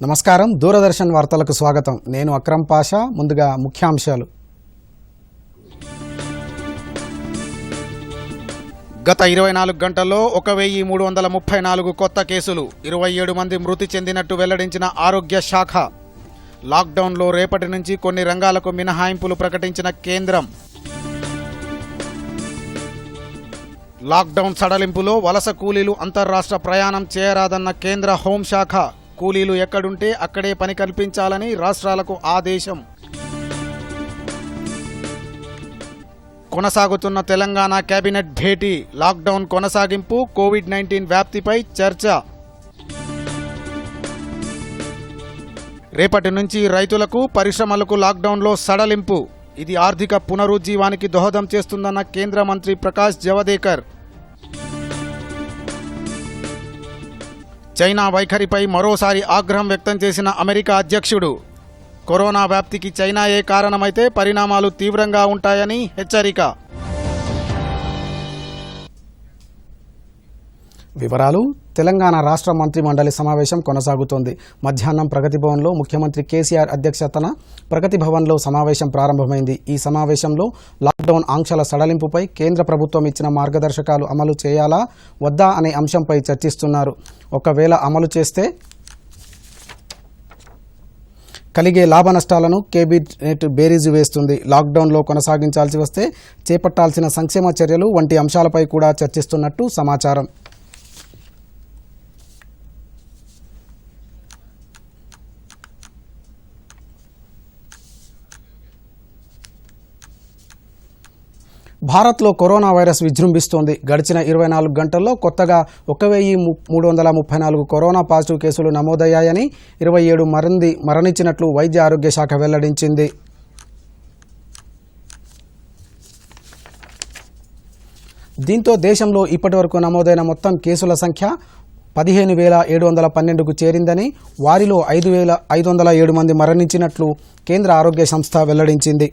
నమస్కారం దూరదర్శన్ వార్తలకు స్వాగతం. నేను అక్రమ్ పాషా. ముందుగా ముఖ్యాంశాలు. గత 24 గంటల్లో 1334 కొత్త కేసులు, 27 మంది మృతి చెందినట్టు వెల్లడించిన ఆరోగ్య శాఖ. లాక్డౌన్లో రేపటి నుంచి కొన్ని రంగాలకు మినహాయింపులు ప్రకటించిన కేంద్రం. లాక్డౌన్ సడలింపులో వలస కూలీలు అంతర్రాష్ట్ర ప్రయాణం చేయరాదన్న కేంద్ర హోంశాఖ. కూలీలు ఎక్కడుంటే అక్కడే పని కల్పించాలని రాష్ట్రాలకు ఆదేశం. కొనసాగుతున్న తెలంగాణ కేబినెట్ భేటీ. లాక్డౌన్ కొనసాగింపు, కోవిడ్-19 వ్యాప్తిపై చర్చ. రేపటి నుంచి రైతులకు, పరిశ్రమలకు లాక్డౌన్లో సడలింపు. ఇది ఆర్థిక పునరుజ్జీవానికి దోహదం చేస్తుందన్న కేంద్ర మంత్రి ప్రకాష్ జవదేకర్. చైనా వైఖరిపై మరోసారి ఆగ్రహం వ్యక్తం చేసిన అమెరికా అధ్యక్షుడు. కరోనా వ్యాప్తికి చైనాయే కారణమైతే పరిణామాలు తీవ్రంగా ఉంటాయని హెచ్చరిక. వివరాలు. తెలంగాణ రాష్ట్ర మంత్రి మండలి సమావేశం కొనసాగుతోంది. మధ్యాహ్నం ప్రగతి భవన్లో ముఖ్యమంత్రి కేసీఆర్ అధ్యక్షతన ప్రగతి భవన్లో సమావేశం ప్రారంభమైంది. ఈ సమావేశంలో లాక్డౌన్ ఆంక్షల సడలింపుపై కేంద్ర ప్రభుత్వం ఇచ్చిన మార్గదర్శకాలు అమలు చేయాలా వద్దా అనే అంశంపై చర్చిస్తున్నారు. ఒకవేళ అమలు చేస్తే కలిగే లాభ నష్టాలను కేబినెట్ బేరీజు వేస్తుంది. లాక్డౌన్లో కొనసాగించాల్సి వస్తే చేపట్టాల్సిన సంక్షేమ చర్యలు వంటి అంశాలపై కూడా చర్చిస్తున్నట్టు సమాచారం. భారత్లో కరోనా వైరస్ విజృంభిస్తోంది. గడిచిన 24 గంటల్లో కొత్తగా 1334 కరోనా పాజిటివ్ కేసులు నమోదయ్యాయని, 27 మంది మరణించినట్లు వైద్య ఆరోగ్య శాఖ వెల్లడించింది. దీంతో దేశంలో ఇప్పటివరకు నమోదైన మొత్తం కేసుల సంఖ్య 15,712కు చేరిందని, వారిలో 5,507 మంది మరణించినట్లు కేంద్ర ఆరోగ్య సంస్థ వెల్లడించింది.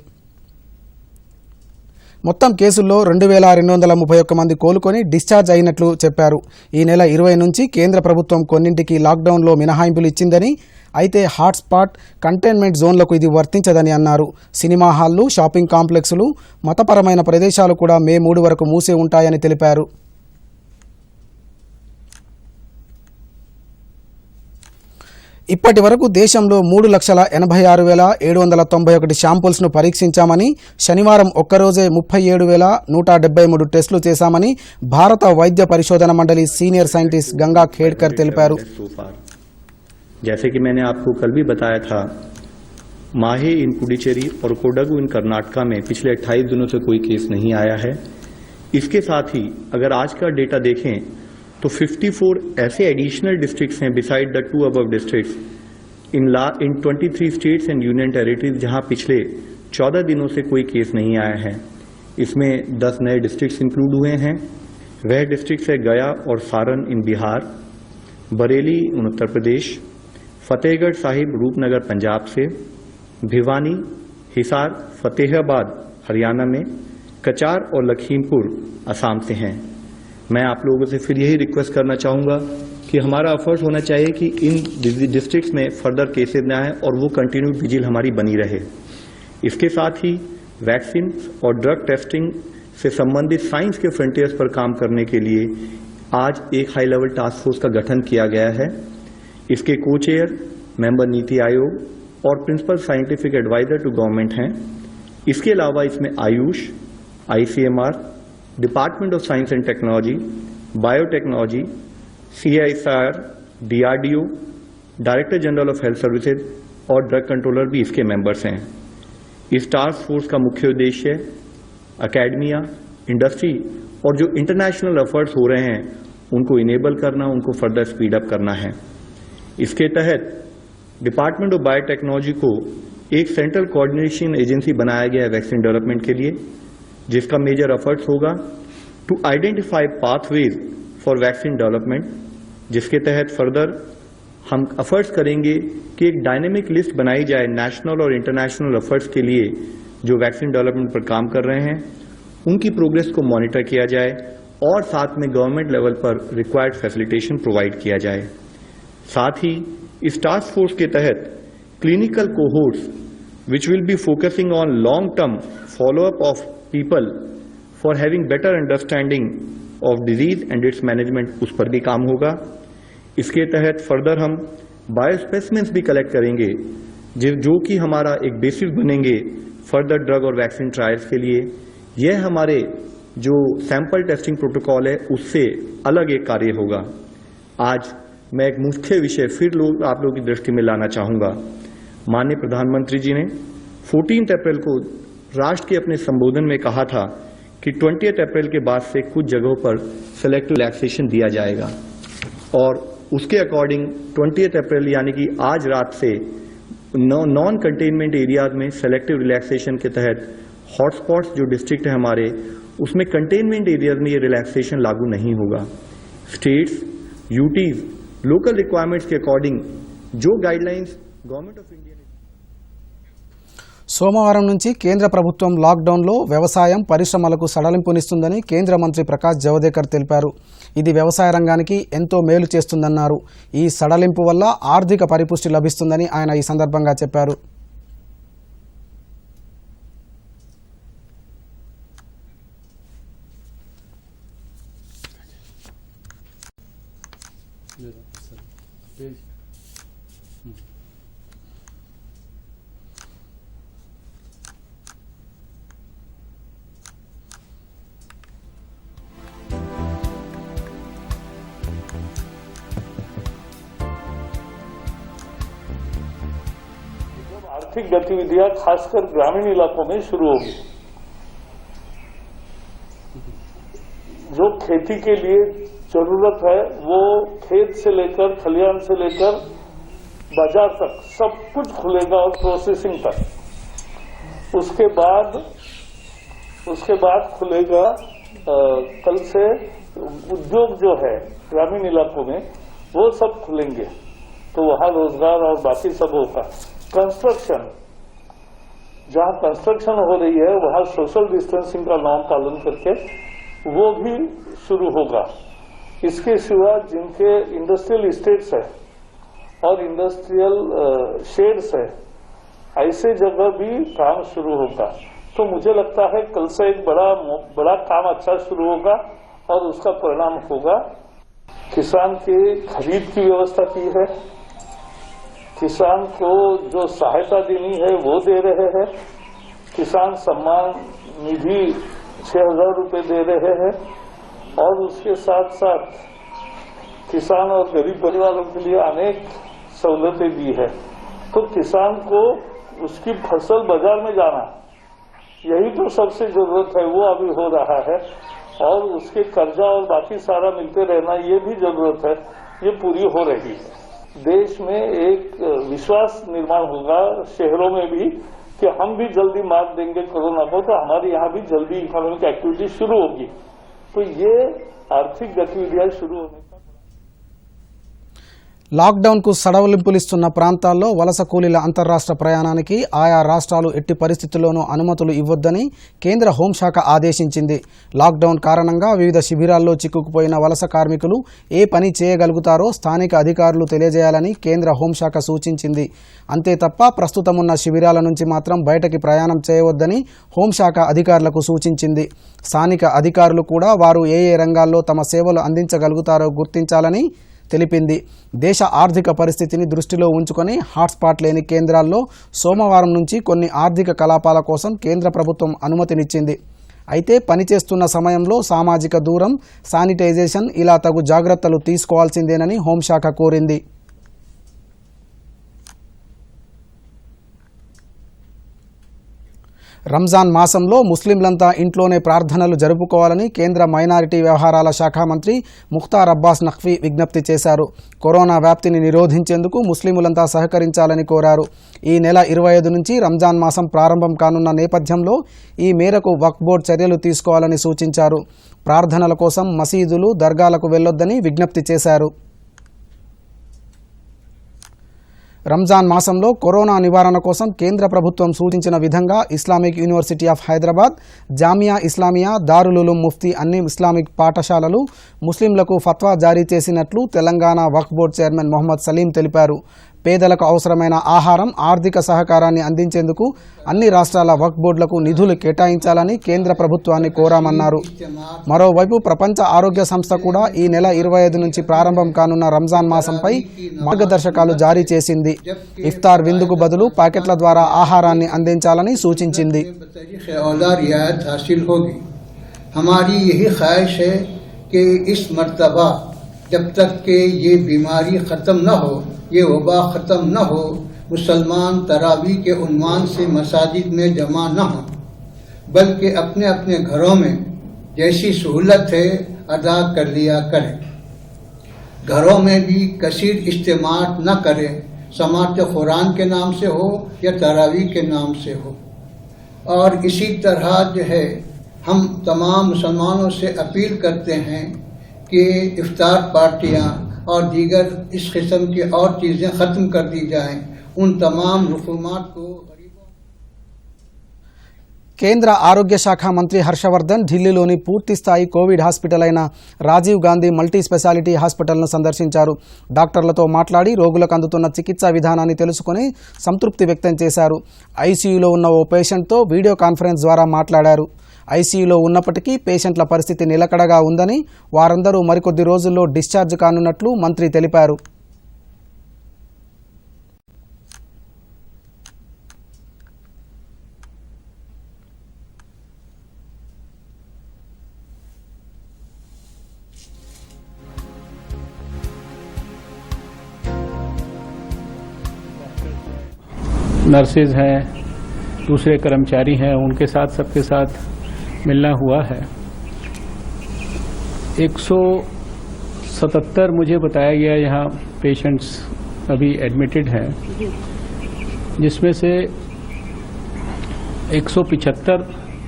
మొత్తం కేసుల్లో 2,231 మంది కోలుకొని డిశ్చార్జ్ అయినట్లు చెప్పారు. ఈ నెల 20 నుంచి కేంద్ర ప్రభుత్వం కొన్నింటికి లాక్డౌన్లో మినహాయింపులు ఇచ్చిందని, అయితే హాట్స్పాట్, కంటైన్మెంట్ జోన్లకు ఇది వర్తించదని అన్నారు. సినిమా హాళ్లు, షాపింగ్ కాంప్లెక్సులు, మతపరమైన ప్రదేశాలు కూడా మే 3 వరకు మూసే ఉంటాయని తెలిపారు. ఇప్పటి వరకు దేశంలో 3,86,791 శాంపుల్స్ను పరీక్షించామని, శనివారం ఒక్కరోజే 37,173 టెస్టులు చేశామని భారత వైద్య పరిశోధన మండలి సీనియర్ సైంటిస్ట్ గంగా ఖేడ్కర్ తెలిపారు. जैसे कि मैंने आपको कल भी बताया था, माहे इन पुडुचेरी और कोडगु इन कर्नाटका में पिछले 28 दिनों से कोई केस नहीं आया है. इसके साथ ही अगर आज का डेटा देखें तो 54 ऐसे एडिशनल डिस्ट्रिक्ट्स हैं beside the 2 above districts in 23 states and union territories जहां पिछले 14 दिनों से कोई केस नहीं आया है. इसमें 10 नए डिस्ट्रिक्ट्स इंक्लूड हुए हैं. वह डिस्ट्रिक्ट्स है गया और सारण इन बिहार, बरेली उत्तर प्रदेश, फतेहगढ़ साहिब रूपनगर पंजाब से, भिवानी, हिसार, फतेहाबाद हरियाणा में, कचार और लखीमपुर असम से हैं. मैं आप लोगों से फिर यही रिक्वेस्ट करना चाहूँगा कि हमारा एफर्ट होना चाहिए कि इन डिस्ट्रिक्ट्स में फर्दर केसेज न आए और वो कंटिन्यू विजिल हमारी बनी रहे. इसके साथ ही वैक्सीन और ड्रग टेस्टिंग से संबंधित साइंस के फ्रंटियर्स पर काम करने के लिए आज एक हाई लेवल टास्क फोर्स का गठन किया गया है. इसके को चेयर मेंबर नीति आयोग और principal scientific adviser to government हैं. इसके अलावा इसमें AYUSH, ICMR, department of science and technology, biotechnology, CSIR, DRDO, director general of health services और ड्रग कंट्रोलर भी इसके मेंबर्स हैं. इस टास्क फोर्स का मुख्य उद्देश्य अकेडमिया, इंडस्ट्री और जो इंटरनेशनल एफर्ट्स हो रहे हैं उनको इनेबल करना, उनको फर्दर स्पीड अप करना है. इसके तहत डिपार्टमेंट ऑफ बायोटेक्नोलॉजी को एक सेंट्रल कोऑर्डिनेशन एजेंसी बनाया गया है वैक्सीन डेवलपमेंट के लिए, जिसका मेजर एफर्ट्स होगा to identify pathways for vaccine development, जिसके तहत फर्दर हम एफर्ट्स करेंगे कि एक डायनेमिक लिस्ट बनाई जाए नेशनल और इंटरनेशनल एफर्ट्स के लिए जो वैक्सीन डेवलपमेंट पर काम कर रहे हैं, उनकी प्रोग्रेस को मॉनिटर किया जाए और साथ में गवर्नमेंट लेवल पर रिक्वायर्ड फैसिलिटेशन प्रोवाइड किया जाए. साथ ही इस टास्क फोर्स के तहत clinical cohorts which will be focusing on long-term follow-up of people for having better understanding of disease and its management, उस पर भी काम होगा। इसके तहत फर्दर हम बायोस्पेसिमेंस भी कलेक्ट करेंगे जो कि हमारा एक बेसिस बनेंगे फर्दर ड्रग और वैक्सीन ट्रायल्स के लिए। यह हमारे जो सैंपल टेस्टिंग प्रोटोकॉल है उससे अलग एक कार्य होगा। आज मैं एक मुख्य विषय फिर आप लोगों की दृष्टि में लाना चाहूंगा। माननीय प्रधानमंत्री जी ने 14 अप्रैल को राष्ट्र के अपने संबोधन में कहा था कि 20 अप्रैल के बाद से कुछ जगहों पर सेलेक्टिव रिलैक्सेशन दिया जाएगा और उसके अकॉर्डिंग 20 अप्रैल यानी कि आज रात से नॉन कंटेनमेंट एरियाज में सेलेक्टिव रिलैक्सेशन के तहत हॉटस्पॉट्स जो डिस्ट्रिक्ट है हमारे उसमें कंटेनमेंट एरियाज में ये रिलैक्सेशन लागू नहीं होगा। स्टेट्स, यूटीज लोकल रिक्वायरमेंट्स के अकॉर्डिंग जो गाइडलाइंस गवर्नमेंट ऑफ इंडिया సోమవారం నుంచి కేంద్ర ప్రభుత్వం లాక్డౌన్లో వ్యవసాయం పరిశ్రమలకు సడలింపునిస్తుందని కేంద్ర మంత్రి ప్రకాష్ జవదేకర్ తెలిపారు. ఇది వ్యవసాయ రంగానికి ఎంతో మేలు చేస్తుందన్నారు. ఈ సడలింపు వల్ల ఆర్థిక పరిపుష్టి లభిస్తుందని ఆయన ఈ సందర్భంగా చెప్పారు. आर्थिक गतिविधियां खासकर ग्रामीण इलाकों में शुरू होगी। जो खेती के लिए जरूरत है वो खेत से लेकर खलिहान से लेकर बाजार तक सब कुछ खुलेगा और प्रोसेसिंग तक। उसके बाद खुलेगा कल से उद्योग जो है ग्रामीण इलाकों में वो सब खुलेंगे तो वहां रोजगार और बाकी सब होगा। कंस्ट्रक्शन, जहां कंस्ट्रक्शन हो रही है वहां सोशल डिस्टेंसिंग का नॉर्म पालन करके वो भी शुरू होगा। इसके सिवा जिनके इंडस्ट्रियल इस्टेट्स है और इंडस्ट्रियल शेड्स है ऐसे जगह भी काम शुरू होगा। तो मुझे लगता है कल से एक बड़ा काम अच्छा शुरू होगा और उसका परिणाम होगा। किसान की खरीद की व्यवस्था की है, किसान को जो सहायता देनी है वो दे रहे हैं। किसान सम्मान निधि 6,000 रुपए दे रहे हैं और उसके साथ साथ किसान और गरीब परिवारों के लिए अनेक सहूलतें दी है। तो किसान को उसकी फसल बाजार में जाना यही तो सबसे जरूरत है, वो अभी हो रहा है और उसके कर्जा और बाकी सारा मिलते रहना ये भी जरूरत है, ये पूरी हो रही है। देश में एक विश्वास निर्माण होगा शहरों में भी कि हम भी जल्दी मात देंगे कोरोना को, तो हमारे यहाँ भी जल्दी इकोनॉमिक एक्टिविटी शुरू होगी। तो ये आर्थिक गतिविधियां शुरू होने లాక్డౌన్కు సడలింపులిస్తున్న ప్రాంతాల్లో వలస కూలీల అంతర్రాష్ట్ర ప్రయాణానికి ఆయా రాష్ట్రాలు ఎట్టి పరిస్థితుల్లోనూ అనుమతులు ఇవ్వొద్దని కేంద్ర హోంశాఖ ఆదేశించింది. లాక్డౌన్ కారణంగా వివిధ శిబిరాల్లో చిక్కుకుపోయిన వలస కార్మికులు ఏ పని చేయగలుగుతారో స్థానిక అధికారులు తెలియజేయాలని కేంద్ర హోంశాఖ సూచించింది. అంతే తప్ప ప్రస్తుతమున్న శిబిరాల నుంచి మాత్రం బయటకి ప్రయాణం చేయవద్దని హోంశాఖ అధికారులకు సూచించింది. స్థానిక అధికారులు కూడా వారు ఏ రంగాల్లో తమ సేవలు అందించగలుగుతారో గుర్తించాలని తెలిపింది. దేశ ఆర్థిక పరిస్థితిని దృష్టిలో ఉంచుకొని హాట్స్పాట్ లేని కేంద్రాల్లో సోమవారం నుంచి కొన్ని ఆర్థిక కలాపాల కోసం కేంద్ర ప్రభుత్వం అనుమతినిచ్చింది. అయితే పనిచేస్తున్న సమయంలో సామాజిక దూరం, శానిటైజేషన్ ఇలా తగు జాగ్రత్తలు తీసుకోవాల్సిందేనని హోంశాఖ కోరింది. రంజాన్ మాసంలో ముస్లింలంతా ఇంట్లోనే ప్రార్థనలు జరుపుకోవాలని కేంద్ర మైనారిటీ వ్యవహారాల శాఖ మంత్రి ముఖ్తార్ అబ్బాస్ నఖ్వీ విజ్ఞప్తి చేశారు. కరోనా వ్యాప్తిని నిరోధించేందుకు ముస్లింలంతా సహకరించాలని కోరారు. ఈ నెల 25 నుంచి రంజాన్ మాసం ప్రారంభం కానున్న నేపథ్యంలో ఈ మేరకు వక్ఫ్ బోర్డు చర్యలు తీసుకోవాలని సూచించారు. ప్రార్థనల కోసం మసీదులు, దర్గాలకు వెళ్లొద్దని విజ్ఞప్తి చేశారు. రంజాన్ మాసంలో కరోనా నివారణ కోసం కేంద్ర ప్రభుత్వం సూచించిన విధంగా Islamic university of Hyderabad, Jamia Islamia, Darul Uloom Mufti అన్ని ఇస్లామిక్ పాఠశాలలు ముస్లింలకు ఫత్వా జారీ చేసినట్లు తెలంగాణ వక్ఫ్ బోర్డు చైర్మన్ మొహమ్మద్ సలీం తెలిపారు. పేదలకు అవసరమైన ఆహారం, ఆర్థిక సహకారాన్ని అందించేందుకు అన్ని రాష్ట్రాల వక్ఫ్ బోర్డులకు నిధులు కేటాయించాలని కేంద్ర ప్రభుత్వాన్ని కోరామన్నారు. మరోవైపు ప్రపంచ ఆరోగ్య సంస్థ కూడా ఈ నెల 25 నుంచి ప్రారంభం కానున్న రంజాన్ మాసంపై మార్గదర్శకాలు జారీ చేసింది. ఇఫ్తార్ విందుకు బదులు ప్యాకెట్ల ద్వారా ఆహారాన్ని అందించాలని సూచించింది. हमारी यही ख्वाहिश है कि इस मर्तबा जब तक के ये बीमारी ख़त्म न हो, ये वबा ख़त्म न हो, मुसलमान तरावी के उन्वान से मसाजिद में जमा न हो, बल्कि अपने अपने घरों में जैसी सहूलत है अदा कर लिया करें. घरों में भी कसीर इज्तिमात न करें, समात कुरान के नाम से हो या तरावी के नाम से हो. और इसी तरह जो है हम तमाम मुसलमानों से अपील करते हैं कि इफ्तार पार्टियां और दीगर इस किस्म की और चीज़ें ख़त्म कर दी जाएं. उन तमाम रसूमात को కేంద్ర ఆరోగ్య శాఖ మంత్రి హర్షవర్ధన్ ఢిల్లీలోని పూర్తిస్థాయి కోవిడ్ హాస్పిటల్ అయిన రాజీవ్ గాంధీ మల్టీ స్పెషాలిటీ హాస్పిటల్ను సందర్శించారు. డాక్టర్లతో మాట్లాడి రోగులకు అందుతున్న చికిత్సా విధానాన్ని తెలుసుకుని సంతృప్తి వ్యక్తం చేశారు. ఐసీయూలో ఉన్న ఓ పేషెంట్తో వీడియో కాన్ఫరెన్స్ ద్వారా మాట్లాడారు. ఐసీయూలో ఉన్నప్పటికీ పేషెంట్ల పరిస్థితి నిలకడగా ఉందని, వారందరూ మరికొద్ది రోజుల్లో డిశ్చార్జ్ కానున్నట్లు మంత్రి తెలిపారు. नर्सेज हैं, दूसरे कर्मचारी हैं, उनके साथ सबके साथ मिलना हुआ है. 177 मुझे बताया गया यहाँ पेशेंट्स अभी एडमिटेड हैं, जिसमें से 175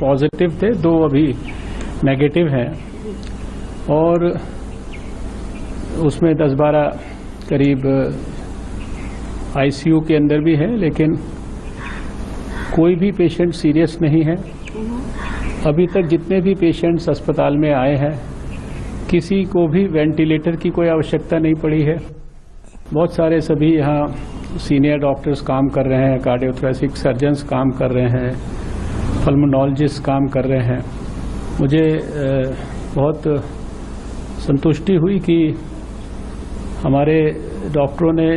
पॉजिटिव थे, 2 अभी नेगेटिव हैं और उसमें 10-12 करीब आईसीयू के अंदर भी है, लेकिन कोई भी पेशेंट सीरियस नहीं है. अभी तक जितने भी पेशेंट्स अस्पताल में आए हैं, किसी को भी वेंटिलेटर की कोई आवश्यकता नहीं पड़ी है. बहुत सारे सभी यहाँ सीनियर डॉक्टर्स काम कर रहे हैं, कार्डियोथोरेसिक सर्जन्स काम कर रहे हैं, पल्मोनोलॉजिस्ट काम कर रहे हैं. मुझे बहुत संतुष्टि हुई कि हमारे डॉक्टरों ने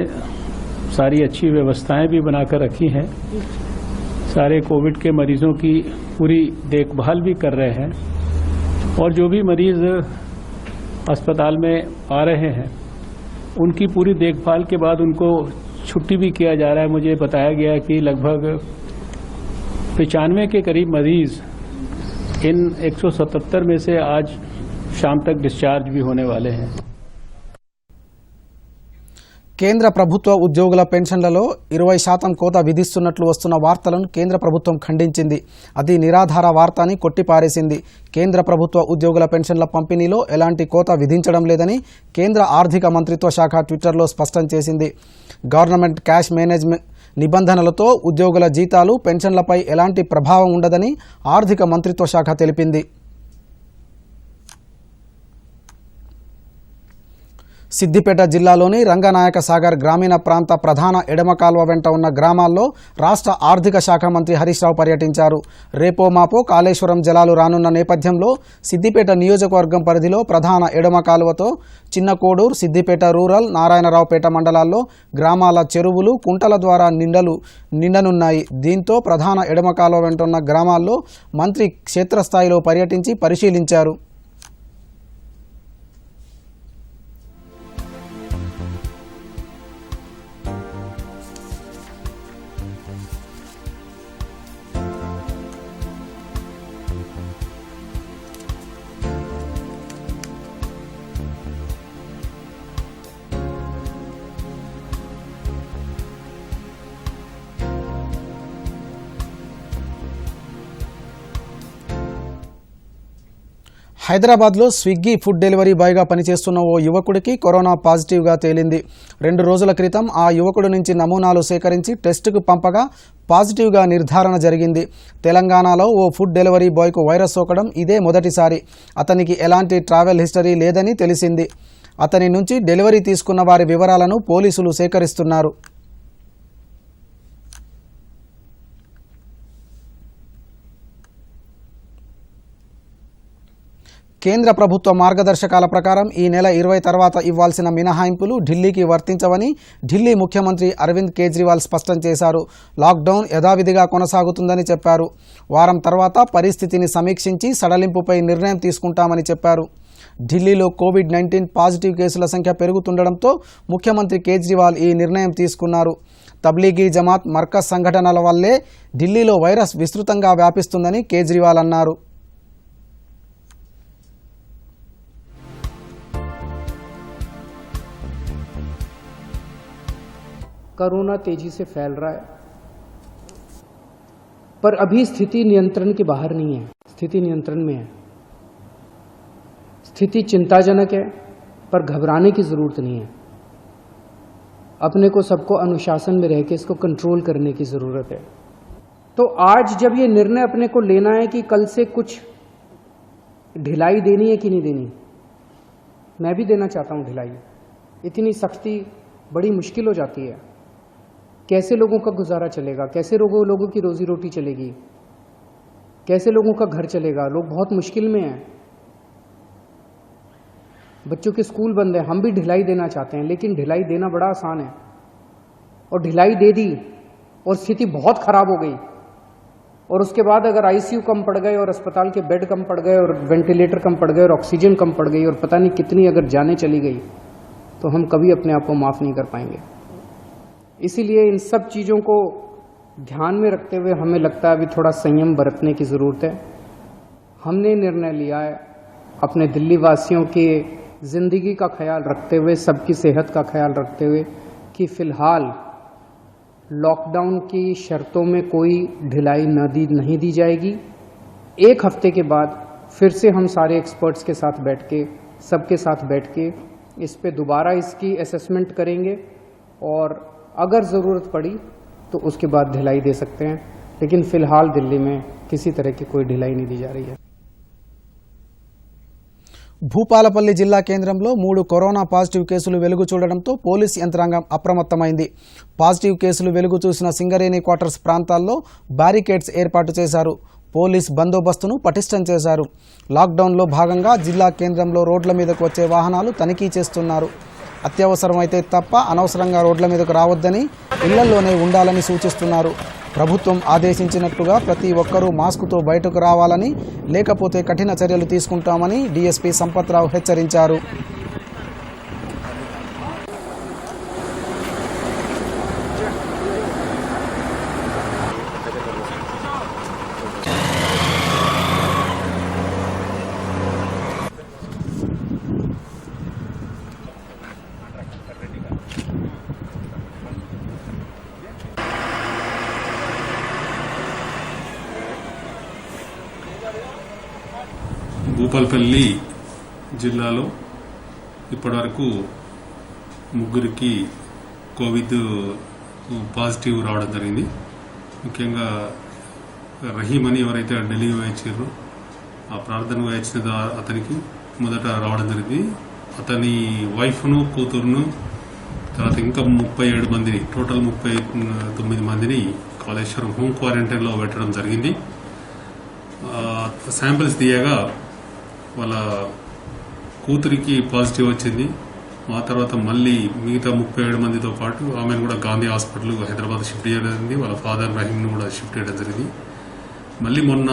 सारी अच्छी व्यवस्थाएं भी बनाकर रखी हैं. सारे कोविड के मरीजों की पूरी देखभाल भी कर रहे हैं और जो भी मरीज अस्पताल में आ रहे हैं उनकी पूरी देखभाल के बाद उनको छुट्टी भी किया जा रहा है. मुझे बताया गया कि लगभग 95 के करीब मरीज इन 177 में से आज शाम तक डिस्चार्ज भी होने वाले हैं. కేంద్ర ప్రభుత్వ ఉద్యోగుల పెన్షన్లలో 20% కోత విధిస్తున్నట్లు వస్తున్న వార్తలను కేంద్ర ప్రభుత్వం ఖండించింది. అది నిరాధార వార్త అని కొట్టిపారేసింది. కేంద్ర ప్రభుత్వ ఉద్యోగుల పెన్షన్ల పంపిణీలో ఎలాంటి కోత విధించడం లేదని కేంద్ర ఆర్థిక మంత్రిత్వ శాఖ ట్విట్టర్లో స్పష్టం చేసింది. గవర్నమెంట్ క్యాష్ మేనేజ్మెంట్ నిబంధనలతో ఉద్యోగుల జీతాలు, పెన్షన్లపై ఎలాంటి ప్రభావం ఉండదని ఆర్థిక మంత్రిత్వ శాఖ తెలిపింది. సిద్దిపేట జిల్లాలోని రంగనాయక సాగర్ గ్రామీణ ప్రాంత ప్రధాన ఎడమ కాల్వ వెంట ఉన్న గ్రామాల్లో రాష్ట్ర ఆర్థిక శాఖ మంత్రి హరీష్ రావు పర్యటించారు. రేపో మాపో కాళేశ్వరం జలాలు రానున్న నేపథ్యంలో సిద్దిపేట నియోజకవర్గం పరిధిలో ప్రధాన ఎడమ కాలువతో చిన్న కోడూరు, సిద్దిపేట రూరల్, నారాయణరావుపేట మండలాల్లో గ్రామాల చెరువులు, కుంటల ద్వారా నిండనున్నాయి. దీంతో ప్రధాన ఎడమ కాలువ వెంట ఉన్న గ్రామాల్లో మంత్రి క్షేత్రస్థాయిలో పర్యటించి పరిశీలించారు. హైదరాబాద్లో స్విగ్గీ ఫుడ్ డెలివరీ బాయ్గా పనిచేస్తున్న ఓ యువకుడికి కరోనా పాజిటివ్గా తేలింది. 2 రోజుల క్రితం ఆ యువకుడి నుంచి నమూనాలు సేకరించి టెస్టుకు పంపగా పాజిటివ్గా నిర్ధారణ జరిగింది. తెలంగాణలో ఓ ఫుడ్ డెలివరీ బాయ్కు వైరస్ సోకడం ఇదే మొదటిసారి. అతనికి ఎలాంటి ట్రావెల్ హిస్టరీ లేదని తెలిసింది. అతని నుంచి డెలివరీ తీసుకున్న వారి వివరాలను పోలీసులు సేకరిస్తున్నారు. కేంద్ర ప్రభుత్వ మార్గదర్శకాల ప్రకారం ఈ నెల 20 తర్వాత ఇవ్వాల్సిన మినహాయింపులు ఢిల్లీకి వర్తించవని ఢిల్లీ ముఖ్యమంత్రి అరవింద్ కేజ్రీవాల్ స్పష్టం చేశారు. లాక్డౌన్ యథావిధిగా కొనసాగుతుందని చెప్పారు. వారం తర్వాత పరిస్థితిని సమీక్షించి సడలింపుపై నిర్ణయం తీసుకుంటామని చెప్పారు. ఢిల్లీలో కోవిడ్-19 పాజిటివ్ కేసుల సంఖ్య పెరుగుతుండటంతో ముఖ్యమంత్రి కేజ్రీవాల్ ఈ నిర్ణయం తీసుకున్నారు. తబ్లీగీ జమాత్ మర్కజ్ సంఘటనల వల్లే ఢిల్లీలో వైరస్ విస్తృతంగా వ్యాపిస్తుందని కేజ్రీవాల్ అన్నారు. कोरोना तेजी से फैल रहा है, पर अभी स्थिति नियंत्रण के बाहर नहीं है, स्थिति नियंत्रण में है। स्थिति चिंताजनक है, पर घबराने की जरूरत नहीं है। अपने को सबको अनुशासन में रह के इसको कंट्रोल करने की जरूरत है। तो आज जब ये निर्णय अपने को लेना है कि कल से कुछ ढिलाई देनी है कि नहीं देनी, मैं भी देना चाहता हूं ढिलाई। इतनी सख्ती बड़ी मुश्किल हो जाती है। कैसे लोगों का गुजारा चलेगा, कैसे लोगों की रोजी रोटी चलेगी, कैसे लोगों का घर चलेगा। लोग बहुत मुश्किल में हैं, बच्चों के स्कूल बंद हैं। हम भी ढिलाई देना चाहते हैं, लेकिन ढिलाई देना बड़ा आसान है। और ढिलाई दे दी और स्थिति बहुत खराब हो गई, और उसके बाद अगर आईसीयू कम पड़ गए और अस्पताल के बेड कम पड़ गए और वेंटिलेटर कम पड़ गए और ऑक्सीजन कम पड़ गई और पता नहीं कितनी अगर जानें चली गई, तो हम कभी अपने आप को माफ नहीं कर पाएंगे। इसीलिए इन सब चीज़ों को ध्यान में रखते हुए हमें लगता है अभी थोड़ा संयम बरतने की ज़रूरत है। हमने निर्णय लिया है अपने दिल्ली वासियों की ज़िंदगी का ख्याल रखते हुए, सबकी सेहत का ख्याल रखते हुए, कि फ़िलहाल लॉकडाउन की शर्तों में कोई ढिलाई नहीं दी जाएगी। एक हफ्ते के बाद फिर से हम सारे एक्सपर्ट्स के साथ बैठ के, सबके साथ बैठ के इस पे दोबारा इसकी असेसमेंट करेंगे, और अगर ज़रूरत पड़ी तो उसके बाद ढिलाई दे सकते हैं। लेकिन फ़िलहाल दिल्ली में किसी तरह की कोई ढिलाई नहीं दी जा रही है। భూపాలపల్లి జిల్లా కేంద్రంలో 3 కరోనా పాజిటివ్ కేసులు వెలుగు చూడడంతో పోలీస్ యంత్రాంగం అప్రమత్తమైంది. పాజిటివ్ కేసులు వెలుగు చూసిన సింగరేణి క్వార్టర్స్ ప్రాంతాల్లో బ్యారికేడ్స్ ఏర్పాటు చేశారు. పోలీస్ బందోబస్తును పటిష్టం చేశారు. లాక్డౌన్లో భాగంగా జిల్లా కేంద్రంలో రోడ్ల మీదకు వచ్చే వాహనాలు తనిఖీ చేస్తున్నారు. అత్యవసరమైతే తప్ప అనవసరంగా రోడ్ల మీదకు రావద్దని, ఇళ్లలోనే ఉండాలని సూచిస్తున్నారు. ప్రభుత్వం ఆదేశించినట్టుగా ప్రతి ఒక్కరూ మాస్కుతో బయటకు రావాలని, లేకపోతే కఠిన చర్యలు తీసుకుంటామని డీఎస్పీ సంపత్రావు హెచ్చరించారు. భూపాలపల్లి జిల్లాలో ఇప్పటివరకు 3 కోవిడ్ పాజిటివ్ రావడం జరిగింది. ముఖ్యంగా రహీం అని ఎవరైతే ఢిల్లీ వచ్చారో ఆ ప్రార్థన వచ్చిన అతనికి మొదట రావడం జరిగింది. అతని వైఫ్ను, కూతురును, తర్వాత ఇంకా 37 మందిని, టోటల్ 39 మందిని కాళేశ్వరం హోమ్ క్వారంటైన్లో పెట్టడం జరిగింది. శాంపిల్స్ తీయగా వాళ్ళ కూతురికి పాజిటివ్ వచ్చింది. ఆ తర్వాత మళ్ళీ మిగతా 37 మందితో పాటు ఆమెను కూడా గాంధీ హాస్పిటల్ హైదరాబాద్ షిఫ్ట్ చేయడం జరిగింది. వాళ్ళ ఫాదర్ రహీంను కూడా షిఫ్ట్ చేయడం జరిగింది. మళ్ళీ మొన్న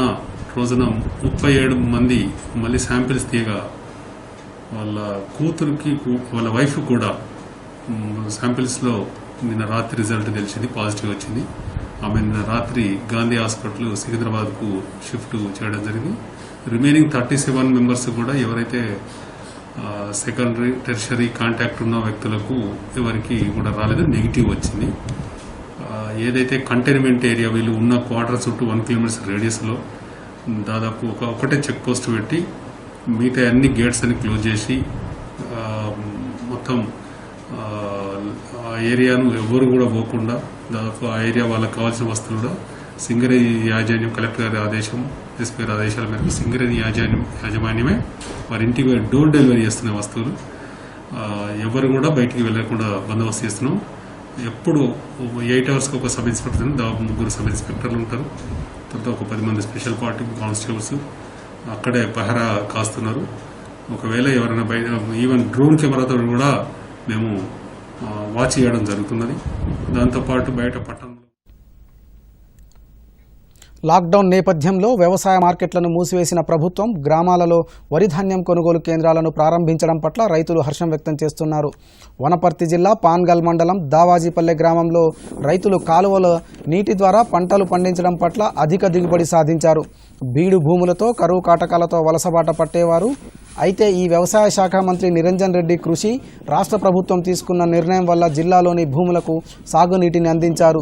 రోజున 37 మంది మళ్ళీ శాంపిల్స్ తీయగా వాళ్ళ కూతురికి, వాళ్ళ వైఫ్ కూడా శాంపిల్స్లో నిన్న రాత్రి రిజల్ట్ తెలిసింది, పాజిటివ్ వచ్చింది. ఆమె నిన్న రాత్రి గాంధీ హాస్పిటల్ సికింద్రాబాద్కు షిఫ్ట్ చేయడం జరిగింది. రిమైనింగ్ 37 మెంబర్స్ కూడా ఎవరైతే సెకండరీ, టెర్షరీ కాంటాక్ట్ ఉన్న వ్యక్తులకు ఎవరికి కూడా రాలేదు, నెగిటివ్ వచ్చింది. ఏదైతే కంటైన్మెంట్ ఏరియా వీళ్ళు ఉన్న క్వార్టర్ చుట్టూ 1 కిలోమీటర్స్ రేడియస్లో దాదాపు ఒకటే చెక్ పోస్ట్ పెట్టి మిగతా అన్ని గేట్స్ అని క్లోజ్ చేసి మొత్తం ఆ ఏరియాను ఎవరు కూడా పోకుండా దాదాపు ఆ ఏరియా వాళ్ళకి కావాల్సిన వస్తువులు కూడా సింగరేణి యాజమాన్యం, కలెక్టర్ గారి ఆదేశం, ఎస్పీ గారి ఆదేశాల మేరకు సింగరేణి యాజమాన్యమే వారి ఇంటికి డోర్ డెలివరీ చేస్తున్న వస్తువులు ఎవరు కూడా బయటికి వెళ్లకుండా బందోబస్తు చేస్తున్నాం. ఎప్పుడు 8 అవర్స్కి ఒక సబ్ ఇన్స్పెక్టర్, 3 సబ్ ఇన్స్పెక్టర్లు ఉంటారు. తర్వాత ఒక 10 మంది స్పెషల్ పార్టీ కానిస్టేబుల్స్, అక్కడే పహరా కాస్తున్నారు. ఒకవేళ ఎవరైనా బయట ఈవెన్ డ్రోన్ కెమెరాతో కూడా మేము వాచ్ చేయడం జరుగుతున్నది. దాంతోపాటు బయట పట్టణంలో లాక్డౌన్ నేపథ్యంలో వ్యవసాయ మార్కెట్లను మూసివేసిన ప్రభుత్వం గ్రామాలలో వరి ధాన్యం కొనుగోలు కేంద్రాలను ప్రారంభించడం పట్ల రైతులు హర్షం వ్యక్తం చేస్తున్నారు. వనపర్తి జిల్లా పాన్గల్ మండలం దావాజీపల్లె గ్రామంలో రైతులు కాలువల నీటి ద్వారా పంటలు పండించడం పట్ల అధిక దిగుబడి సాధించారు. బీడు భూములతో కరువు కాటకాలతో వలసబాట పట్టేవారు. అయితే ఈ వ్యవసాయ శాఖ మంత్రి నిరంజన్ రెడ్డి కృషి, రాష్ట్ర ప్రభుత్వం తీసుకున్న నిర్ణయం వల్ల జిల్లాలోని భూములకు సాగునీటిని అందించారు.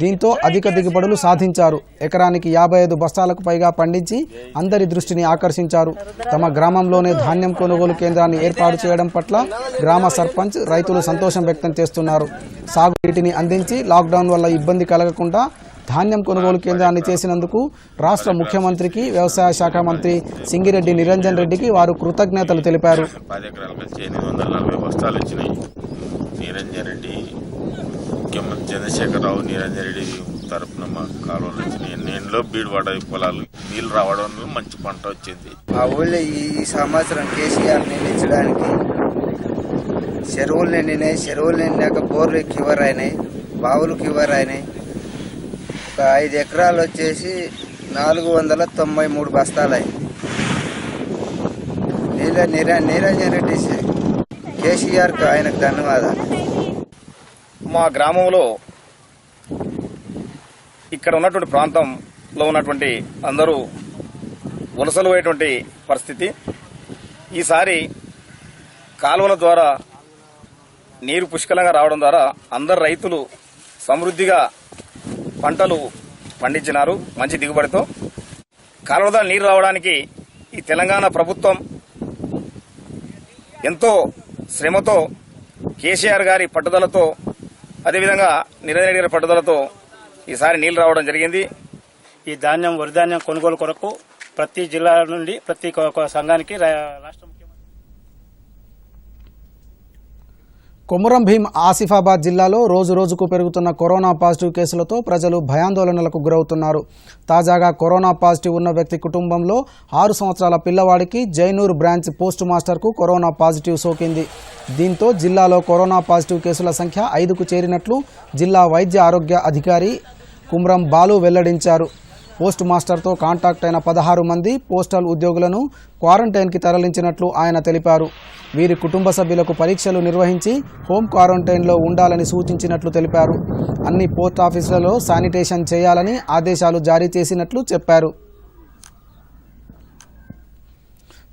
దీంతో అధిక దిగుబడులు సాధించారు. ఎకరానికి 55 బస్తాలకు పైగా పండించి అందరి దృష్టిని ఆకర్షించారు. తమ గ్రామంలోనే ధాన్యం కొనుగోలు కేంద్రాన్ని ఏర్పాటు చేయడం పట్ల గ్రామ సర్పంచ్, రైతులు సంతోషం వ్యక్తం చేస్తున్నారు. సాగునీటిని అందించి లాక్డౌన్ వల్ల ఇబ్బంది కలగకుండా ధాన్యం కొనుగోలు కేంద్రాన్ని చేసినందుకు రాష్ట్ర ముఖ్యమంత్రికి, వ్యవసాయ శాఖ మంత్రి సింగిరెడ్డి నిరంజన్ రెడ్డికి వారు కృతజ్ఞతలు తెలిపారు. 10 ఎకరాలకు వచ్చి 840 బస్తాలు వచ్చినాయి. నిరంజన్ రెడ్డి, ముఖ్యమంత్రి చంద్రశేఖరరావు, నిరంజన్ రెడ్డి తరఫున మాకు కాలువలు వచ్చినాయి. నేనులో బీడు పడ పొలాలు నీళ్లు రావడంలో మంచి పంట వచ్చింది. మా ఊళ్ళో ఈ సంవత్సరం కేసీఆర్ నిండించడానికి చెరువులు నిండినాయి. చెరువులు నిండినాక బోర్లు కివర్ అయినాయి, బావులు కివర్ అయినాయి. ఒక 5 ఎకరాలు వచ్చేసి 493 బస్తాలు అయ్యాయి. నిరంజన్ రెడ్డి కేసీఆర్కి ఆయనకు ధన్యవాదాలు. మా గ్రామంలో ఇక్కడ ఉన్నటువంటి ప్రాంతంలో ఉన్నటువంటి అందరూ వలసలు పోయేటువంటి పరిస్థితి. ఈసారి కాలువల ద్వారా నీరు పుష్కలంగా రావడం ద్వారా అందరు రైతులు సమృద్ధిగా పంటలు పండించినారు మంచి దిగుబడితో. కాలువల ద్వారా నీరు రావడానికి ఈ తెలంగాణ ప్రభుత్వం ఎంతో శ్రమతో, కేసీఆర్ గారి పట్టుదలతో, అదేవిధంగా నిరంజన్ రెడ్డి గారి పట్టుదలతో ఈసారి నీళ్లు రావడం జరిగింది. ఈ ధాన్యం, వరి ధాన్యం కొనుగోలు కొరకు ప్రతి జిల్లా నుండి ప్రతి సంఘానికి రాష్ట్ర కొమురం భీం ఆసిఫాబాద్ జిల్లాలో రోజు రోజుకు పెరుగుతున్న కరోనా పాజిటివ్ కేసులతో ప్రజలు భయాందోళనలకు గురవుతున్నారు. తాజాగా కరోనా పాజిటివ్ ఉన్న వ్యక్తి కుటుంబంలో 6 సంవత్సరాల పిల్లవాడికి జైనూర్ బ్రాంచ్ పోస్ట్ మాస్టర్కు కరోనా పాజిటివ్ సోకింది. దీంతో జిల్లాలో కరోనా పాజిటివ్ కేసుల సంఖ్య 5కు చేరినట్లు జిల్లా వైద్య ఆరోగ్య అధికారి కుమ్రం బాలు వెల్లడించారు. పోస్ట్ మాస్టర్తో కాంటాక్ట్ అయిన 16 మంది పోస్టల్ ఉద్యోగులను క్వారంటైన్కి తరలించినట్లు ఆయన తెలిపారు. వీరి కుటుంబ సభ్యులకు పరీక్షలు నిర్వహించి హోం క్వారంటైన్లో ఉండాలని సూచించినట్లు తెలిపారు. అన్ని పోస్ట్ ఆఫీసులలో శానిటేషన్ చేయాలని ఆదేశాలు జారీ చేసినట్లు చెప్పారు.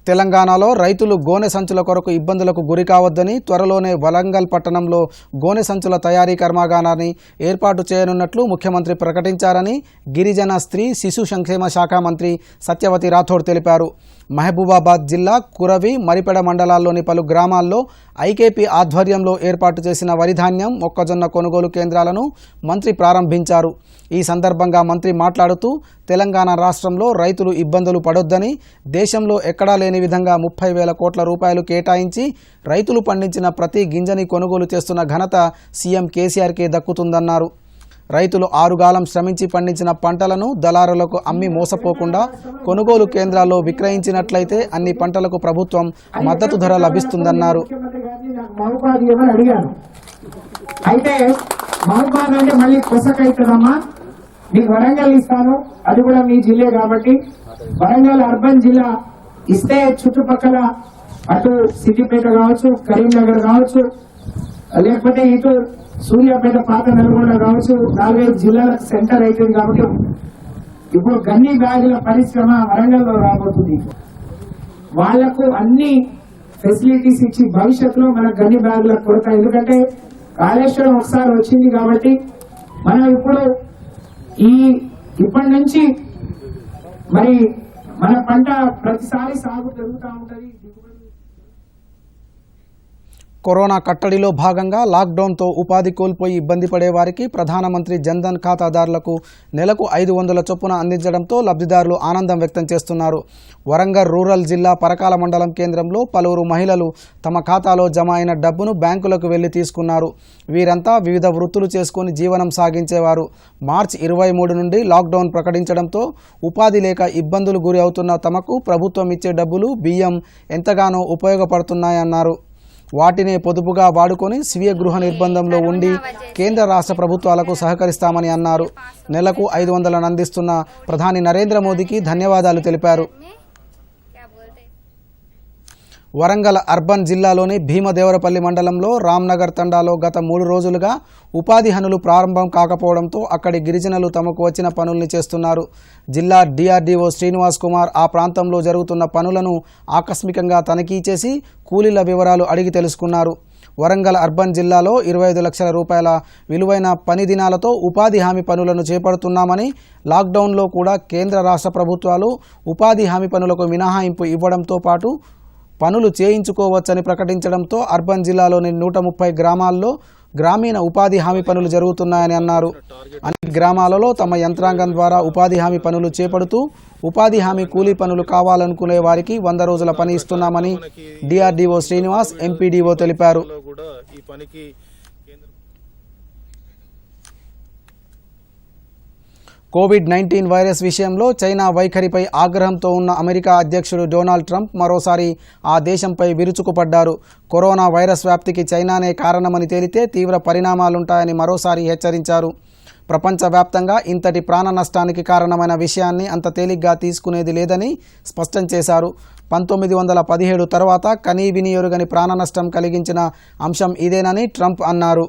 తెలంగాణలో రైతులు గోనె సంచుల కొరకు ఇబ్బందులకు గురి కావద్దని త్వరలోనే వరంగల్ పట్టణంలో గోనె సంచుల తయారీ కర్మాగారాన్ని ఏర్పాటు చేయనున్నట్లు ముఖ్యమంత్రి ప్రకటించారని గిరిజన స్త్రీ శిశు సంక్షేమ శాఖ మంత్రి సత్యవతి రాథోడ్ తెలిపారు. మహబూబాబాద్ జిల్లా కురవి, మరిపెడ మండలాల్లోని పలు గ్రామాల్లో ఐకేపీ ఆధ్వర్యంలో ఏర్పాటు చేసిన వరి ధాన్యం, మొక్కజొన్న కొనుగోలు కేంద్రాలను మంత్రి ప్రారంభించారు. ఈ సందర్భంగా మంత్రి మాట్లాడుతూ తెలంగాణ రాష్ట్రంలో రైతులు ఇబ్బందులు పడొద్దని, దేశంలో ఎక్కడా లేని విధంగా 30,000 కోట్ల రూపాయలు కేటాయించి రైతులు పండించిన ప్రతి గింజని కొనుగోలు చేస్తున్న ఘనత సీఎం కేసీఆర్కే దక్కుతుందన్నారు. రైతులు 6 గాలం శ్రమించి పండించిన పంటలను దళారులకు అమ్మి మోసపోకుండా కొనుగోలు కేంద్రాల్లో విక్రయించినట్లయితే అన్ని పంటలకు ప్రభుత్వం మద్దతు ధర లభిస్తుందన్నారు. అయితే మహబూబాద్ అంటే మళ్ళీ కొసకైతుందమ్మా, మీకు వరంగల్ ఇస్తాను, అది కూడా మీ జిల్లా కాబట్టి వరంగల్ అర్బన్ జిల్లా ఇస్తే చుట్టుపక్కల అటు సిద్దిపేట కావచ్చు, కరీంనగర్ కావచ్చు, లేకపోతే ఇటు సూర్యాపేట, పాత నల్గొండ కావచ్చు, 4-5 జిల్లాలకు సెంటర్ అవుతుంది. కాబట్టి ఇప్పుడు గన్ని బ్యాగుల పరిశ్రమ వరంగల్లో రాబోతుంది. వాళ్లకు అన్ని ఫెసిలిటీస్ ఇచ్చి భవిష్యత్తులో మన గన్ని బ్యాగుల కొరత, ఎందుకంటే కాళేశ్వరం ఒకసారి వచ్చింది కాబట్టి మనం ఇప్పుడు ఇప్పటి నుంచి మరి మన పంట ప్రతిసారి సాగు పెరుగుతూ ఉంటుంది. కరోనా కట్టడిలో భాగంగా లాక్డౌన్తో ఉపాధి కోల్పోయి ఇబ్బంది పడే వారికి ప్రధానమంత్రి జన్ధన్ ఖాతాదారులకు నెలకు 500 చొప్పున అందించడంతో లబ్ధిదారులు ఆనందం వ్యక్తం చేస్తున్నారు. వరంగల్ రూరల్ జిల్లా పరకాల మండలం కేంద్రంలో పలువురు మహిళలు తమ ఖాతాలో జమ అయిన డబ్బును బ్యాంకులకు వెళ్లి తీసుకున్నారు. వీరంతా వివిధ వృత్తులు చేసుకుని జీవనం సాగించేవారు. మార్చి 23 నుండి లాక్డౌన్ ప్రకటించడంతో ఉపాధి లేక ఇబ్బందులు గురి అవుతున్న తమకు ప్రభుత్వం ఇచ్చే డబ్బులు, బియ్యం ఎంతగానో ఉపయోగపడుతున్నాయన్నారు. వాటినే పొదుపుగా వాడుకొని స్వీయ గృహ నిర్బంధంలో ఉండి కేంద్ర రాష్ట్ర ప్రభుత్వాలకు సహకరిస్తామని అన్నారు. నెలకు 500 అందిస్తున్న ప్రధాని నరేంద్ర మోదీకి ధన్యవాదాలు తెలిపారు. వరంగల్ అర్బన్ జిల్లాలోని భీమదేవరపల్లి మండలంలో రామ్నగర్ తండాలో గత 3 రోజులుగా ఉపాధి హామీలు ప్రారంభం కాకపోవడంతో అక్కడి గిరిజనులు తమకు వచ్చిన పనుల్ని చేస్తున్నారు. జిల్లా డిఆర్డీఓ శ్రీనివాస్ కుమార్ ఆ ప్రాంతంలో జరుగుతున్న పనులను ఆకస్మికంగా తనిఖీ చేసి కూలీల వివరాలు అడిగి తెలుసుకున్నారు. వరంగల్ అర్బన్ జిల్లాలో 25 లక్షల రూపాయల విలువైన పని దినాలతో ఉపాధి హామీ పనులను చేపడుతున్నామని, లాక్డౌన్లో కూడా కేంద్ర రాష్ట్ర ప్రభుత్వాలు ఉపాధి హామీ పనులకు మినహాయింపు ఇవ్వడంతో పాటు పనులు చేయించుకోవచ్చని ప్రకటించడంతో అర్బన్ జిల్లాలోని 130 గ్రామాల్లో గ్రామీణ ఉపాధి హామీ పనులు జరుగుతున్నాయని అన్నారు. అన్ని గ్రామాలలో తమ యంత్రాంగం ద్వారా ఉపాధి హామీ పనులు చేపడుతూ ఉపాధి హామీ కూలీ పనులు కావాలనుకునే వారికి 100 రోజుల పని ఇస్తున్నామని డిఆర్డీఓ శ్రీనివాస్, ఎంపీడీఓ తెలిపారు. కోవిడ్-19 వైరస్ విషయంలో చైనా వైఖరిపై ఆగ్రహంతో ఉన్న అమెరికా అధ్యక్షుడు డొనాల్డ్ ట్రంప్ మరోసారి ఆ దేశంపై విరుచుకుపడ్డారు. కరోనా వైరస్ వ్యాప్తికి చైనానే కారణమని తేలితే తీవ్ర పరిణామాలుంటాయని మరోసారి హెచ్చరించారు. ప్రపంచవ్యాప్తంగా ఇంతటి ప్రాణ నష్టానికి కారణమైన విషయాన్ని అంత తేలిగ్గా తీసుకునేది లేదని స్పష్టం చేశారు. 1917 తర్వాత కనీవినీ ఎరుగని ప్రాణ నష్టం కలిగించిన అంశం ఇదేనని ట్రంప్ అన్నారు.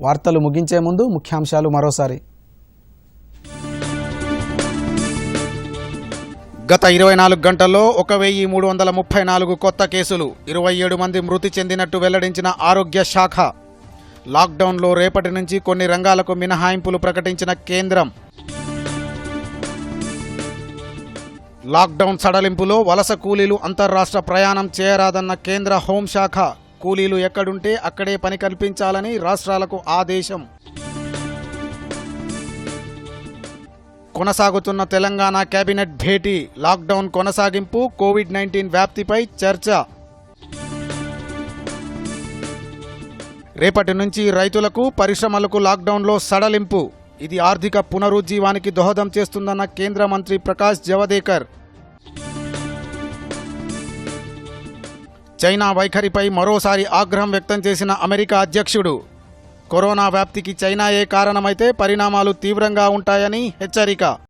వార్తలు ముగించే ముందు ముఖ్యాంశాలు మరోసారి. గత 24 గంటల్లో 1334 కొత్త కేసులు, 27 మంది మృతి చెందినట్టు వెల్లడించిన ఆరోగ్య శాఖ. లాక్డౌన్లో రేపటి నుంచి కొన్ని రంగాలకు మినహాయింపులు ప్రకటించిన కేంద్రం. లాక్డౌన్ సడలింపులో వలస కూలీలు అంతర్రాష్ట్ర ప్రయాణం చేయరాదన్న కేంద్ర హోంశాఖ. కూలీలు ఎక్కడుంటే అక్కడే పని కల్పించాలని రాష్ట్రాలకు ఆదేశం. కొనసాగుతున్న తెలంగాణ కేబినెట్ భేటీ, లాక్డౌన్ కొనసాగింపు, కోవిడ్-19 వ్యాప్తిపై చర్చ. రేపటి నుంచి రైతులకు, పరిశ్రమలకు లాక్డౌన్లో సడలింపు. ఇది ఆర్థిక పునరుజ్జీవానికి దోహదం చేస్తుందన్న కేంద్ర మంత్రి ప్రకాష్ జవదేకర్. చైనా వైఖరిపై మరోసారి ఆగ్రహం వ్యక్తం చేసిన అమెరికా అధ్యక్షుడు. కరోనా వ్యాప్తికి చైనాయే కారణమైతే పరిణామాలు తీవ్రంగా ఉంటాయని హెచ్చరిక.